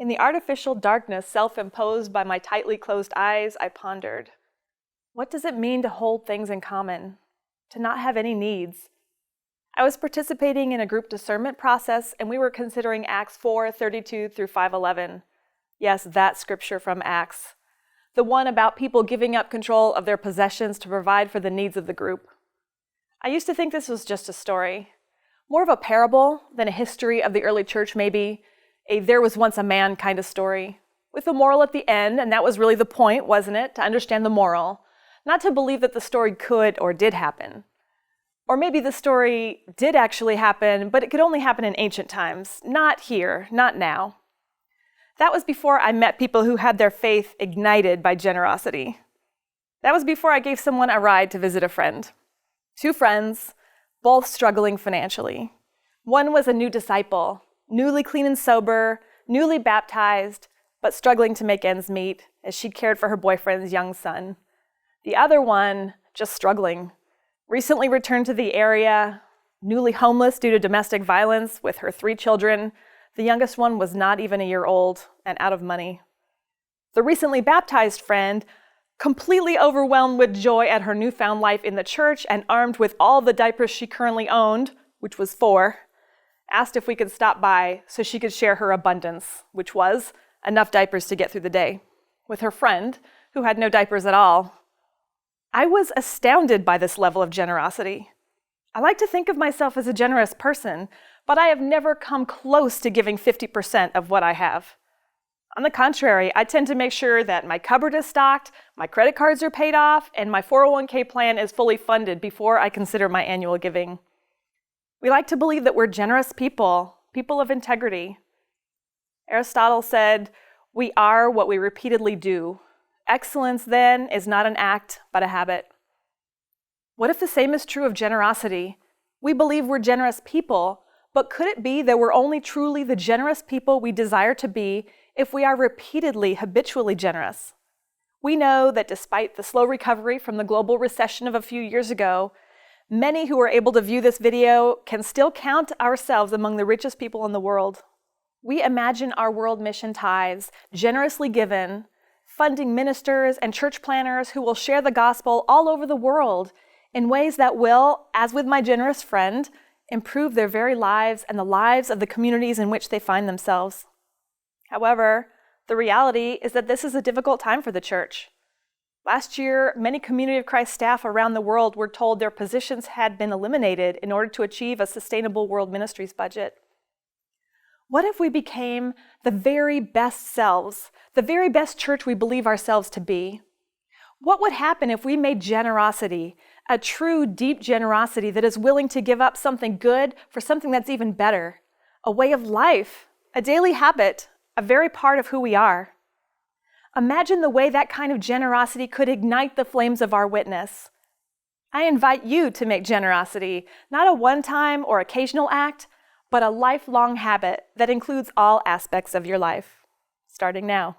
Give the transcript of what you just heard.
In the artificial darkness self-imposed by my tightly closed eyes, I pondered. What does it mean to hold things in common? To not have any needs? I was participating in a group discernment process, and we were considering Acts 4:32 through 5:11. Yes, that scripture from Acts. The one about people giving up control of their possessions to provide for the needs of the group. I used to think this was just a story. More of a parable than a history of the early church, maybe. A there was once a man kind of story. With a moral at the end, and that was really the point, wasn't it? To understand the moral. Not to believe that the story could or did happen. Or maybe the story did actually happen, but it could only happen in ancient times. Not here, not now. That was before I met people who had their faith ignited by generosity. That was before I gave someone a ride to visit a friend. 2 friends, both struggling financially. One was a new disciple, newly clean and sober, newly baptized, but struggling to make ends meet as she cared for her boyfriend's young son. The other one, just struggling. Recently returned to the area, newly homeless due to domestic violence with her 3 children. The youngest one was not even a year old and out of money. The recently baptized friend, completely overwhelmed with joy at her newfound life in the church and armed with all the diapers she currently owned, which was 4, asked if we could stop by so she could share her abundance, which was enough diapers to get through the day, with her friend, who had no diapers at all. I was astounded by this level of generosity. I like to think of myself as a generous person, but I have never come close to giving 50% of what I have. On the contrary, I tend to make sure that my cupboard is stocked, my credit cards are paid off, and my 401k plan is fully funded before I consider my annual giving. We like to believe that we're generous people, people of integrity. Aristotle said, "We are what we repeatedly do. Excellence, then, is not an act, but a habit." What if the same is true of generosity? We believe we're generous people, but could it be that we're only truly the generous people we desire to be if we are repeatedly, habitually generous? We know that despite the slow recovery from the global recession of a few years ago, many who are able to view this video can still count ourselves among the richest people in the world. We imagine our world mission tithes, generously given, funding ministers and church planners who will share the gospel all over the world in ways that will, as with my generous friend, improve their very lives and the lives of the communities in which they find themselves. However, the reality is that this is a difficult time for the church. Last year, many Community of Christ staff around the world were told their positions had been eliminated in order to achieve a sustainable world ministries budget. What if we became the very best selves, the very best church we believe ourselves to be? What would happen if we made generosity, a true, deep generosity that is willing to give up something good for something that's even better, a way of life, a daily habit, a very part of who we are? Imagine the way that kind of generosity could ignite the flames of our witness. I invite you to make generosity not a one-time or occasional act, but a lifelong habit that includes all aspects of your life, starting now.